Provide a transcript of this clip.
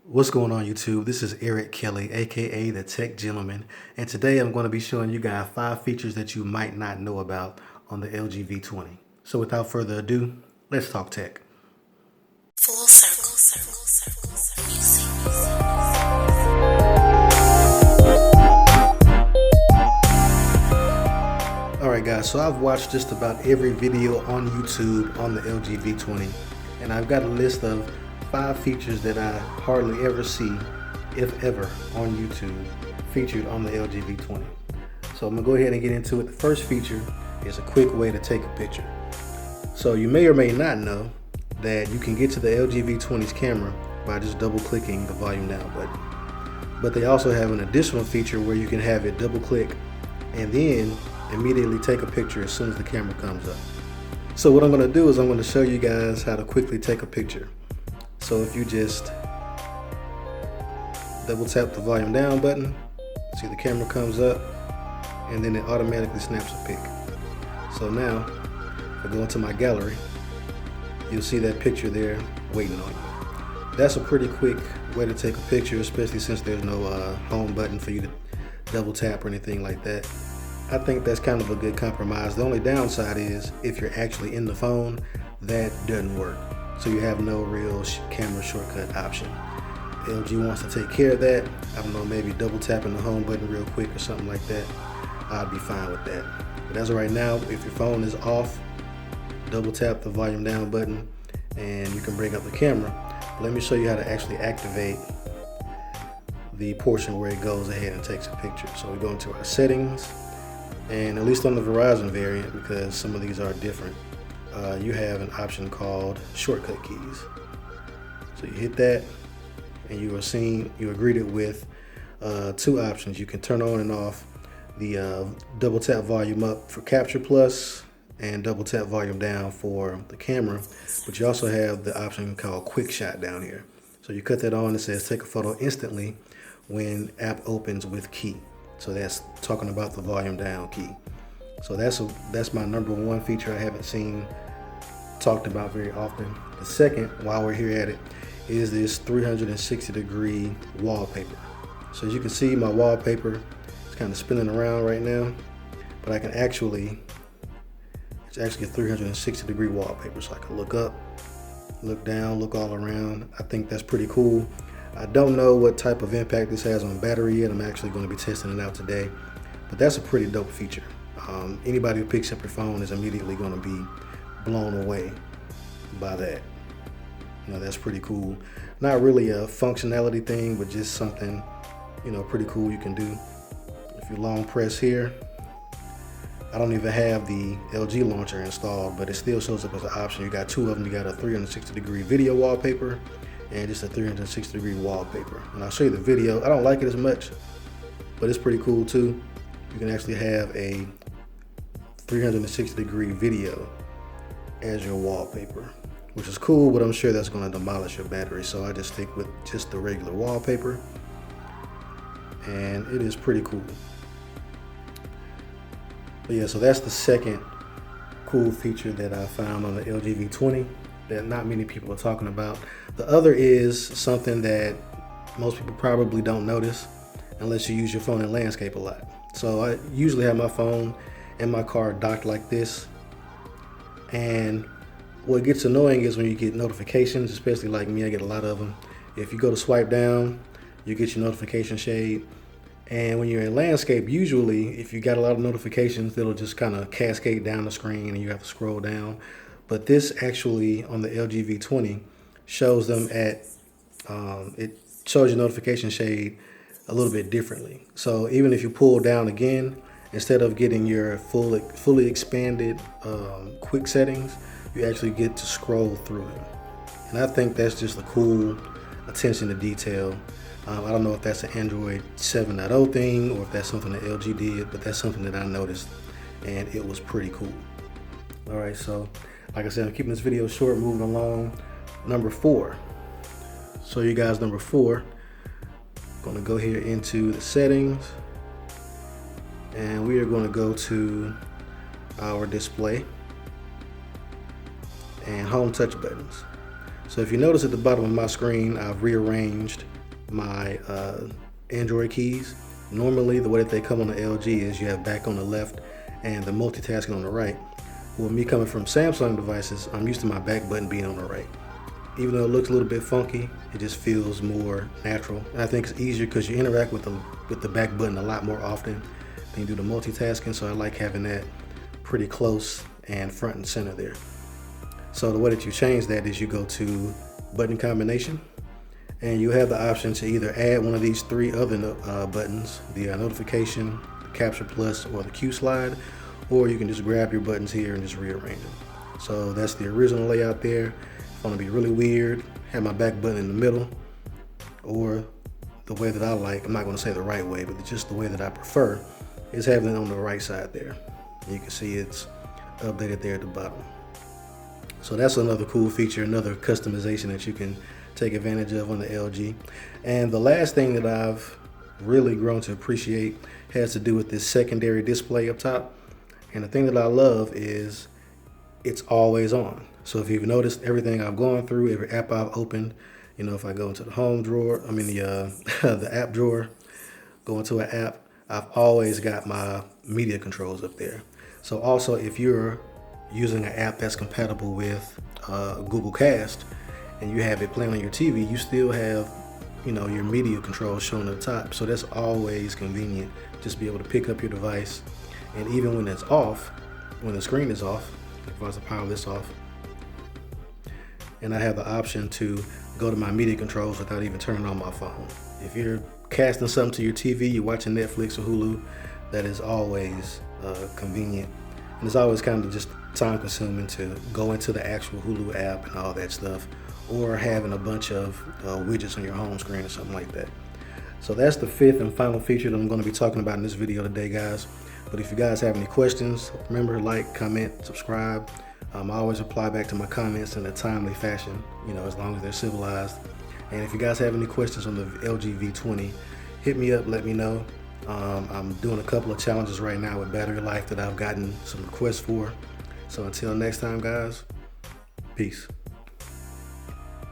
What's going on YouTube? This is Eric Kelly, aka the Tech Gentleman, and today I'm going to be showing you guys 5 features that you might not know about on the LG V20. So without further ado, let's talk tech. Full circle, music. Alright guys, so I've watched just about every video on YouTube on the LG V20, and I've got a list of 5 features that I hardly ever see, if ever, on YouTube featured on the LG V20. So I'm gonna go ahead and get into it. The first feature is a quick way to take a picture. So you may or may not know that you can get to the LG V20's camera by just double clicking the volume down button. But they also have an additional feature where you can have it double click and then immediately take a picture as soon as the camera comes up. So what I'm gonna do is I'm gonna show you guys how to quickly take a picture. So if you just double tap the volume down button, see the camera comes up, and then it automatically snaps a pic. So now, if I go into my gallery, you'll see that picture there waiting on you. That's a pretty quick way to take a picture, especially since there's no home button for you to double tap or anything like that. I think that's kind of a good compromise. The only downside is if you're actually in the phone, that doesn't work. So you have no real camera shortcut option. LG wants to take care of that. I don't know, maybe double tapping the home button real quick or something like that. I'd be fine with that. But as of right now, if your phone is off, double tap the volume down button and you can bring up the camera. But let me show you how to actually activate the portion where it goes ahead and takes a picture. So we go into our settings, and at least on the Verizon variant, because some of these are different, you have an option called shortcut keys. So you hit that and you are greeted with 2 options. You can turn on and off the double tap volume up for Capture Plus and double tap volume down for the camera, but you also have the option called Quick Shot down here. So you cut that on, it says take a photo instantly when app opens with key. So that's talking about the volume down key. So that's my number 1 feature I haven't seen talked about very often. The second, while we're here at it, is this 360-degree wallpaper. So as you can see, my wallpaper is kind of spinning around right now, but I can it's actually a 360-degree wallpaper. So I can look up, look down, look all around. I think that's pretty cool. I don't know what type of impact this has on battery yet. I'm actually going to be testing it out today, but that's a pretty dope feature. Anybody who picks up your phone is immediately going to be blown away by that. That's pretty cool. Not really a functionality thing, but just something, pretty cool you can do. If you long press here, I don't even have the LG launcher installed, but it still shows up as an option. You got 2 of them. You got a 360-degree video wallpaper and just a 360-degree wallpaper. And I'll show you the video. I don't like it as much, but it's pretty cool too. You can actually have a 360-degree video as your wallpaper, which is cool, but I'm sure that's going to demolish your battery. So I just stick with just the regular wallpaper, and it is pretty cool. But yeah, so that's the second cool feature that I found on the LG V20 that not many people are talking about. The other is something that most people probably don't notice unless you use your phone in landscape a lot. So I usually have my phone in my car docked like this, and what gets annoying is when you get notifications, especially like me, I get a lot of them. If you go to swipe down, you get your notification shade. And when you're in landscape, usually if you got a lot of notifications, it'll just kind of cascade down the screen and you have to scroll down. But this actually on the LG V20 shows them at, it shows your notification shade a little bit differently. So even if you pull down again, instead of getting your fully expanded quick settings, you actually get to scroll through them. And I think that's just a cool attention to detail. I don't know if that's an Android 7.0 thing or if that's something that LG did, but that's something that I noticed and it was pretty cool. All right, so like I said, I'm keeping this video short, moving along. Number 4. So you guys, number 4, going to go here into the settings, and we are going to go to our display and home touch buttons. So if you notice at the bottom of my screen, I've rearranged my Android keys. Normally, the way that they come on the LG is you have back on the left and the multitasking on the right. Well, me coming from Samsung devices, I'm used to my back button being on the right. Even though it looks a little bit funky, it just feels more natural. And I think it's easier because you interact with the back button a lot more often than you do the multitasking. So I like having that pretty close and front and center there. So the way that you change that is you go to button combination, and you have the option to either add one of these three other buttons, the notification, the capture plus, or the Q slide, or you can just grab your buttons here and just rearrange them. So that's the original layout there. If I want to be really weird, have my back button in the middle, or the way that I like, I'm not going to say the right way, but just the way that I prefer, is having it on the right side there. You can see it's updated there at the bottom. So that's another cool feature, another customization that you can take advantage of on the LG. And the last thing that I've really grown to appreciate has to do with this secondary display up top. And the thing that I love is it's always on. So if you've noticed, everything I've gone through, every app I've opened, you know, if I go into the home drawer, the app drawer, go into an app, I've always got my media controls up there. So also, if you're using an app that's compatible with Google Cast and you have it playing on your TV, you still have, you know, your media controls shown at the top. So that's always convenient, just be able to pick up your device. And even when it's off, when the screen is off, if I was to power this off, and I have the option to go to my media controls without even turning on my phone. If you're casting something to your TV, you're watching Netflix or Hulu, that is always convenient. And it's always kind of just time consuming to go into the actual Hulu app and all that stuff, or having a bunch of widgets on your home screen or something like that. So that's the fifth and final feature that I'm going to be talking about in this video today, guys. But if you guys have any questions, remember, like, comment, subscribe. I always reply back to my comments in a timely fashion, you know, as long as they're civilized. And if you guys have any questions on the LG V20, hit me up, let me know. I'm doing a couple of challenges right now with battery life that I've gotten some requests for. So until next time, guys, peace.